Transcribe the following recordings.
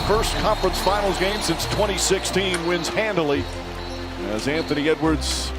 first conference finals game since 2016, wins handily as Anthony Edwards.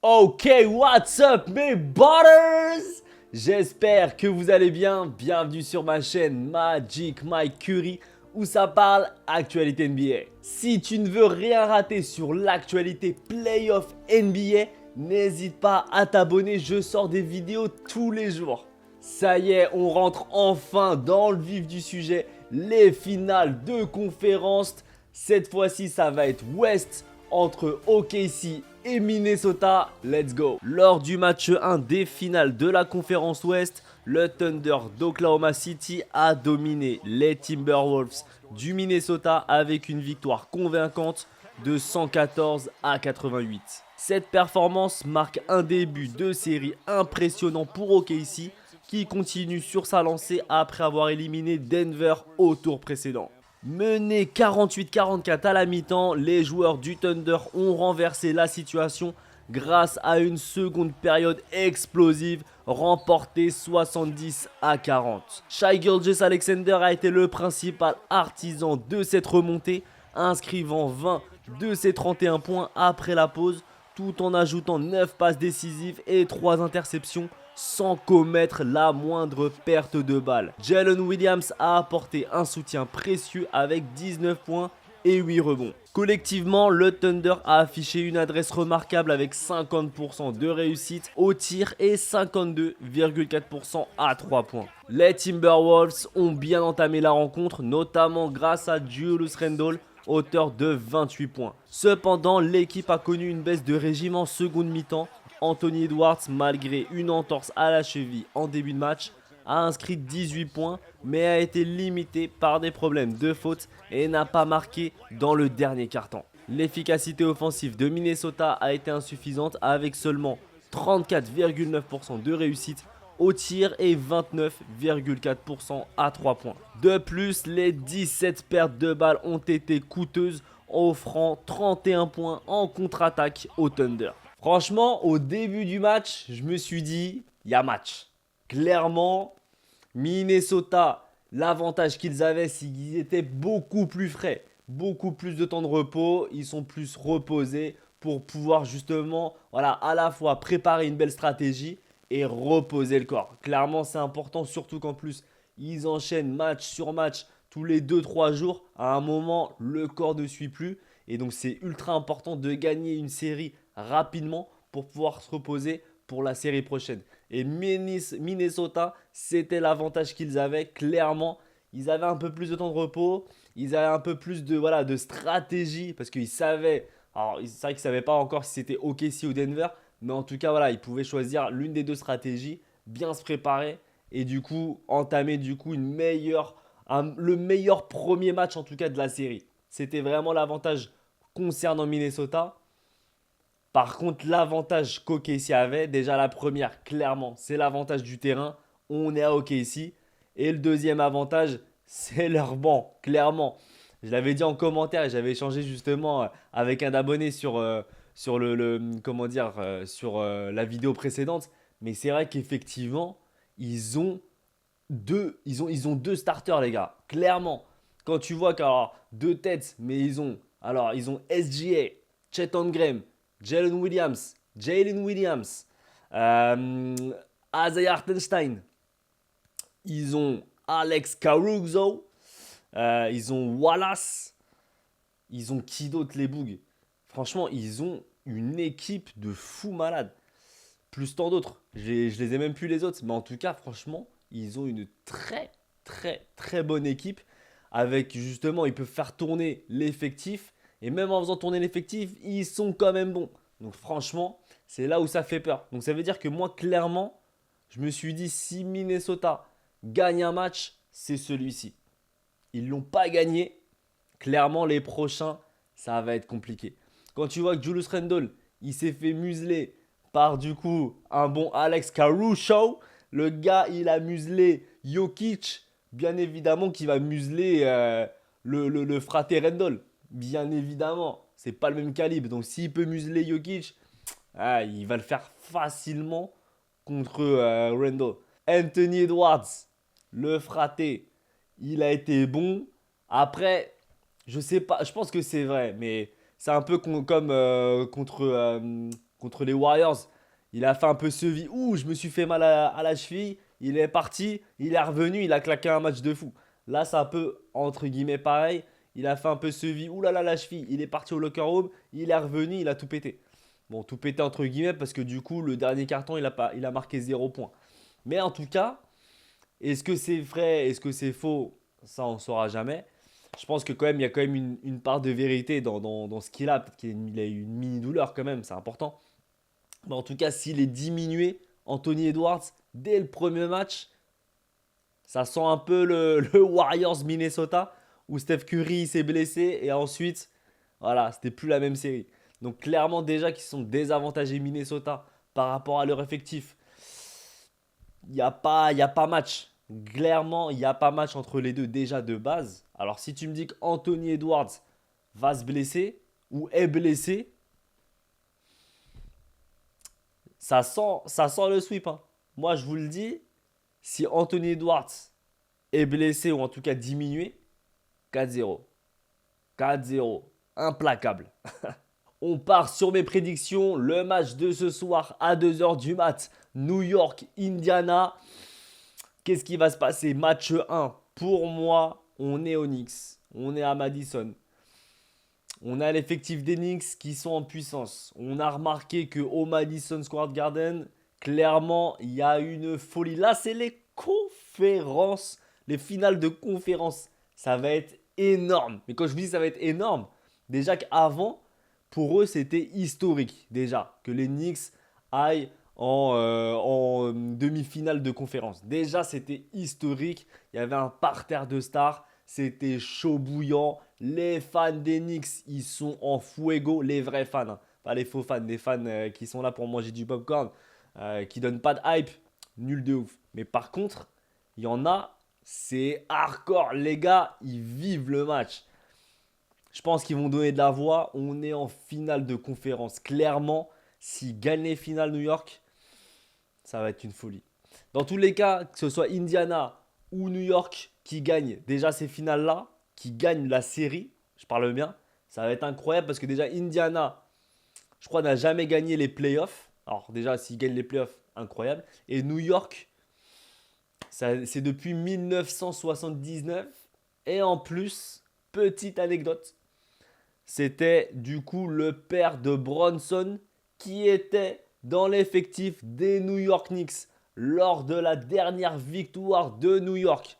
Ok, what's up mes butters? J'espère que vous allez bien. Bienvenue sur ma chaîne Magic Mike Curry où ça parle actualité NBA. Si tu ne veux rien rater sur l'actualité playoff NBA, n'hésite pas à t'abonner, je sors des vidéos tous les jours. Ça y est, on rentre enfin dans le vif du sujet, les finales de conférence. Cette fois-ci, ça va être Ouest entre OKC et Minnesota. Let's go. Lors du match 1 des finales de la conférence Ouest, le Thunder d'Oklahoma City a dominé les Timberwolves du Minnesota avec une victoire convaincante de 114 à 88. Cette performance marque un début de série impressionnant pour OKC qui continue sur sa lancée après avoir éliminé Denver au tour précédent. Menés 48-44 à la mi-temps, les joueurs du Thunder ont renversé la situation grâce à une seconde période explosive remportée 70 à 40. Shai Gilgeous-Alexander a été le principal artisan de cette remontée, inscrivant 20 de ses 31 points après la pause, tout en ajoutant 9 passes décisives et 3 interceptions sans commettre la moindre perte de balle. Jalen Williams a apporté un soutien précieux avec 19 points et 8 rebonds. Collectivement, le Thunder a affiché une adresse remarquable avec 50% de réussite au tir et 52,4% à 3 points. Les Timberwolves ont bien entamé la rencontre, notamment grâce à Julius Randle, auteur de 28 points. Cependant, l'équipe a connu une baisse de régime en seconde mi-temps. Anthony Edwards, malgré une entorse à la cheville en début de match, a inscrit 18 points mais a été limité par des problèmes de faute et n'a pas marqué dans le dernier quart-temps. L'efficacité offensive de Minnesota a été insuffisante avec seulement 34,9% de réussite au tir et 29,4% à 3 points. De plus, les 17 pertes de balles ont été coûteuses, offrant 31 points en contre-attaque au Thunder. Franchement, au début du match, je me suis dit, il y a match. Clairement, Minnesota, l'avantage qu'ils avaient, c'est qu'ils étaient beaucoup plus frais. Beaucoup plus de temps de repos, ils sont plus reposés pour pouvoir justement, voilà, à la fois préparer une belle stratégie et reposer le corps. Clairement, c'est important, surtout qu'en plus, ils enchaînent match sur match tous les 2-3 jours. À un moment, le corps ne suit plus. Et donc, c'est ultra important de gagner une série rapidement pour pouvoir se reposer pour la série prochaine. Et Minnesota, c'était l'avantage qu'ils avaient. Clairement, ils avaient un peu plus de temps de repos. Ils avaient un peu plus de, voilà, de stratégie parce qu'ils savaient. Alors, c'est vrai qu'ils ne savaient pas encore si c'était OKC ou Denver. Mais en tout cas, voilà, ils pouvaient choisir l'une des deux stratégies, bien se préparer et du coup, entamer du coup le meilleur premier match en tout cas de la série. C'était vraiment l'avantage concernant Minnesota. Par contre, l'avantage qu'OKC avait, déjà la première, clairement, c'est l'avantage du terrain. On est à OKC. Et le deuxième avantage, c'est leur banc, clairement. Je l'avais dit en commentaire et j'avais échangé justement avec un abonné sur la vidéo précédente. Mais c'est vrai qu'effectivement, ils ont deux starters, les gars. Clairement. Quand tu vois qu'alors, deux têtes, mais ils ont SGA, Chet Holmgren, Jalen Williams, Isaiah Hartenstein. Ils ont Alex Caruso. Ils ont Wallace. Ils ont qui d'autre, les Bougs? Franchement, ils ont une équipe de fous malades. Plus tant d'autres. Je les ai même plus les autres. Mais en tout cas, franchement, ils ont une très, très, très bonne équipe. Avec justement, ils peuvent faire tourner l'effectif. Et même en faisant tourner l'effectif, ils sont quand même bons. Donc franchement, c'est là où ça fait peur. Donc ça veut dire que moi, clairement, je me suis dit, si Minnesota gagne un match, c'est celui-ci. Ils ne l'ont pas gagné. Clairement, les prochains, ça va être compliqué. Quand tu vois que Julius Randle, il s'est fait museler par du coup un bon Alex Caruso. Le gars, il a muselé Jokic. Bien évidemment qu'il va museler le frate Randle. Bien évidemment, c'est pas le même calibre. Donc s'il peut museler Jokic, il va le faire facilement contre Randle. Anthony Edwards, le fraté, il a été bon. Après, je sais pas, je pense que c'est vrai, mais c'est un peu comme contre les Warriors. Il a fait un peu ce ouh, je me suis fait mal à la cheville. Il est parti, il est revenu, il a claqué un match de fou. Là, c'est un peu entre guillemets pareil. Il a fait un peu ce ouh là là, la cheville. Il est parti au locker room, il est revenu, il a tout pété. Bon, tout pété entre guillemets parce que du coup, le dernier carton, il a marqué 0 points. Mais en tout cas, est-ce que c'est vrai, est-ce que c'est faux? Ça, on ne saura jamais. Je pense que quand même, il y a quand même une part de vérité dans ce qu'il a. Peut-être qu'il a eu une mini-douleur quand même, c'est important. Mais en tout cas, s'il est diminué, Anthony Edwards, dès le premier match, ça sent un peu le Warriors Minnesota, où Steph Curry s'est blessé et ensuite, voilà, c'était plus la même série. Donc clairement déjà qu'ils sont désavantagés Minnesota par rapport à leur effectif. Il y a pas match. Clairement, il n'y a pas match entre les deux déjà de base. Alors si tu me dis qu'Anthony Edwards va se blesser ou est blessé, ça sent le sweep, hein. Moi, je vous le dis, si Anthony Edwards est blessé ou en tout cas diminué, 4-0. 4-0. Implacable. On part sur mes prédictions. Le match de ce soir à 2h du mat. New York, Indiana. Qu'est-ce qui va se passer? Match 1. Pour moi, on est aux Knicks. On est à Madison. On a l'effectif des Knicks qui sont en puissance. On a remarqué qu'au Madison Square Garden, clairement, il y a une folie. Là, c'est les conférences, les finales de conférences. Ça va être énorme. Mais quand je vous dis ça va être énorme, déjà qu'avant, pour eux, c'était historique. Déjà, que les Knicks aillent en demi-finale de conférence. Déjà, c'était historique. Il y avait un parterre de stars. C'était chaud bouillant. Les fans des Knicks, ils sont en fuego. Les vrais fans, hein. Pas les faux fans. Des fans qui sont là pour manger du popcorn, qui donnent pas de hype. Nul de ouf. Mais par contre, il y en a, c'est hardcore. Les gars, ils vivent le match. Je pense qu'ils vont donner de la voix. On est en finale de conférence. Clairement, s'ils gagnent les finales New York, ça va être une folie. Dans tous les cas, que ce soit Indiana ou New York qui gagnent déjà ces finales-là, qui gagnent la série, je parle bien, ça va être incroyable parce que déjà Indiana, je crois, n'a jamais gagné les playoffs. Alors déjà, s'ils gagnent les playoffs, incroyable. Et New York, c'est depuis 1979. Et en plus, petite anecdote, c'était du coup le père de Bronson qui était dans l'effectif des New York Knicks lors de la dernière victoire de New York.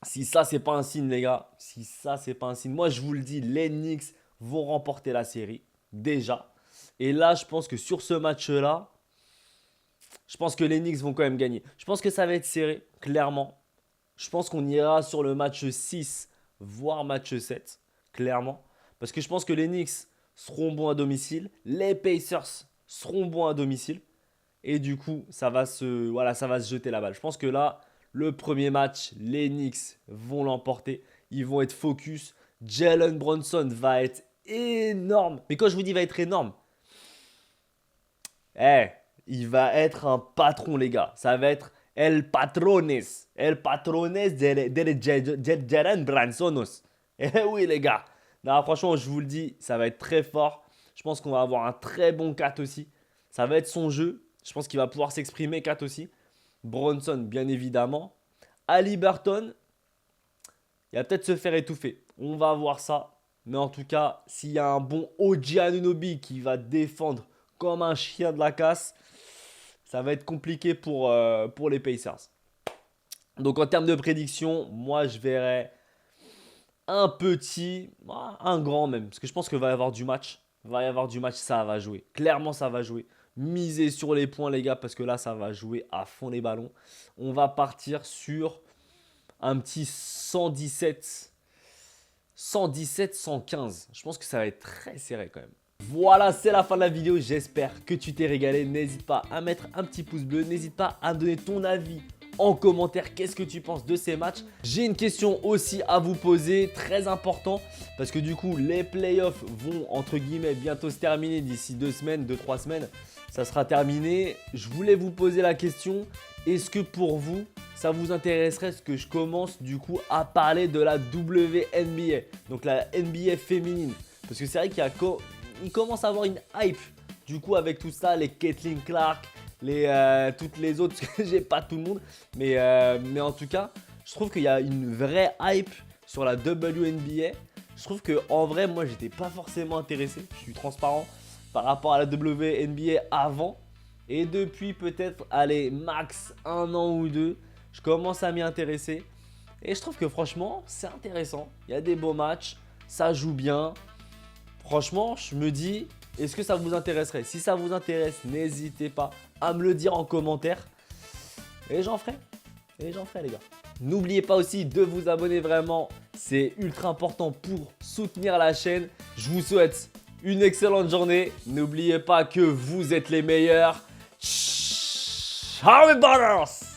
Si ça, c'est pas un signe, les gars, si ça, c'est pas un signe, moi je vous le dis, les Knicks vont remporter la série, déjà. Et là, je pense que sur ce match-là, je pense que les Knicks vont quand même gagner. Je pense que ça va être serré, clairement. Je pense qu'on ira sur le match 6, voire match 7, clairement. Parce que je pense que les Knicks seront bons à domicile. Les Pacers seront bons à domicile. Et du coup, ça va se jeter la balle. Je pense que là, le premier match, les Knicks vont l'emporter. Ils vont être focus. Jalen Brunson va être énorme. Mais quand je vous dis va être énorme, il va être un patron, les gars. Ça va être El Patrones. El Patrones de Jalen Brunsonos. Eh oui, les gars. Non, franchement, je vous le dis, ça va être très fort. Je pense qu'on va avoir un très bon 4 aussi. Ça va être son jeu. Je pense qu'il va pouvoir s'exprimer 4 aussi. Bronson, bien évidemment. Haliburton, il va peut-être se faire étouffer. On va voir ça. Mais en tout cas, s'il y a un bon OG Anunoby qui va défendre comme un chien de la casse, ça va être compliqué pour les Pacers. Donc en termes de prédiction, moi je verrais un petit, un grand même. Parce que je pense qu'il va y avoir du match. Il va y avoir du match, ça va jouer. Clairement, ça va jouer. Misez sur les points, les gars, parce que là, ça va jouer à fond les ballons. On va partir sur un petit 117, 115. Je pense que ça va être très serré quand même. Voilà, c'est la fin de la vidéo. J'espère que tu t'es régalé. N'hésite pas à mettre un petit pouce bleu. N'hésite pas à me donner ton avis en commentaire. Qu'est-ce que tu penses de ces matchs? J'ai une question aussi à vous poser, très important, parce que du coup, les playoffs vont entre guillemets bientôt se terminer d'ici 2 semaines, 2-3 semaines. ça sera terminé. Je voulais vous poser la question, est-ce que pour vous, ça vous intéresserait ce que je commence du coup à parler de la WNBA, donc la NBA féminine? Parce que c'est vrai qu'il commence à avoir une hype du coup avec tout ça, les Caitlin Clark, toutes les autres, parce que j'ai pas tout le monde. Mais en tout cas, je trouve qu'il y a une vraie hype sur la WNBA. Je trouve que en vrai, moi, j'étais pas forcément intéressé. Je suis transparent par rapport à la WNBA avant. Et depuis peut-être, allez, max 1 an ou 2, je commence à m'y intéresser. Et je trouve que franchement, c'est intéressant. Il y a des beaux matchs, ça joue bien. Franchement, je me dis, est-ce que ça vous intéresserait? Si ça vous intéresse, n'hésitez pas à me le dire en commentaire. Et j'en ferai. Les gars. N'oubliez pas aussi de vous abonner vraiment. C'est ultra important pour soutenir la chaîne. Je vous souhaite une excellente journée. N'oubliez pas que vous êtes les meilleurs. Ciao mes brothers!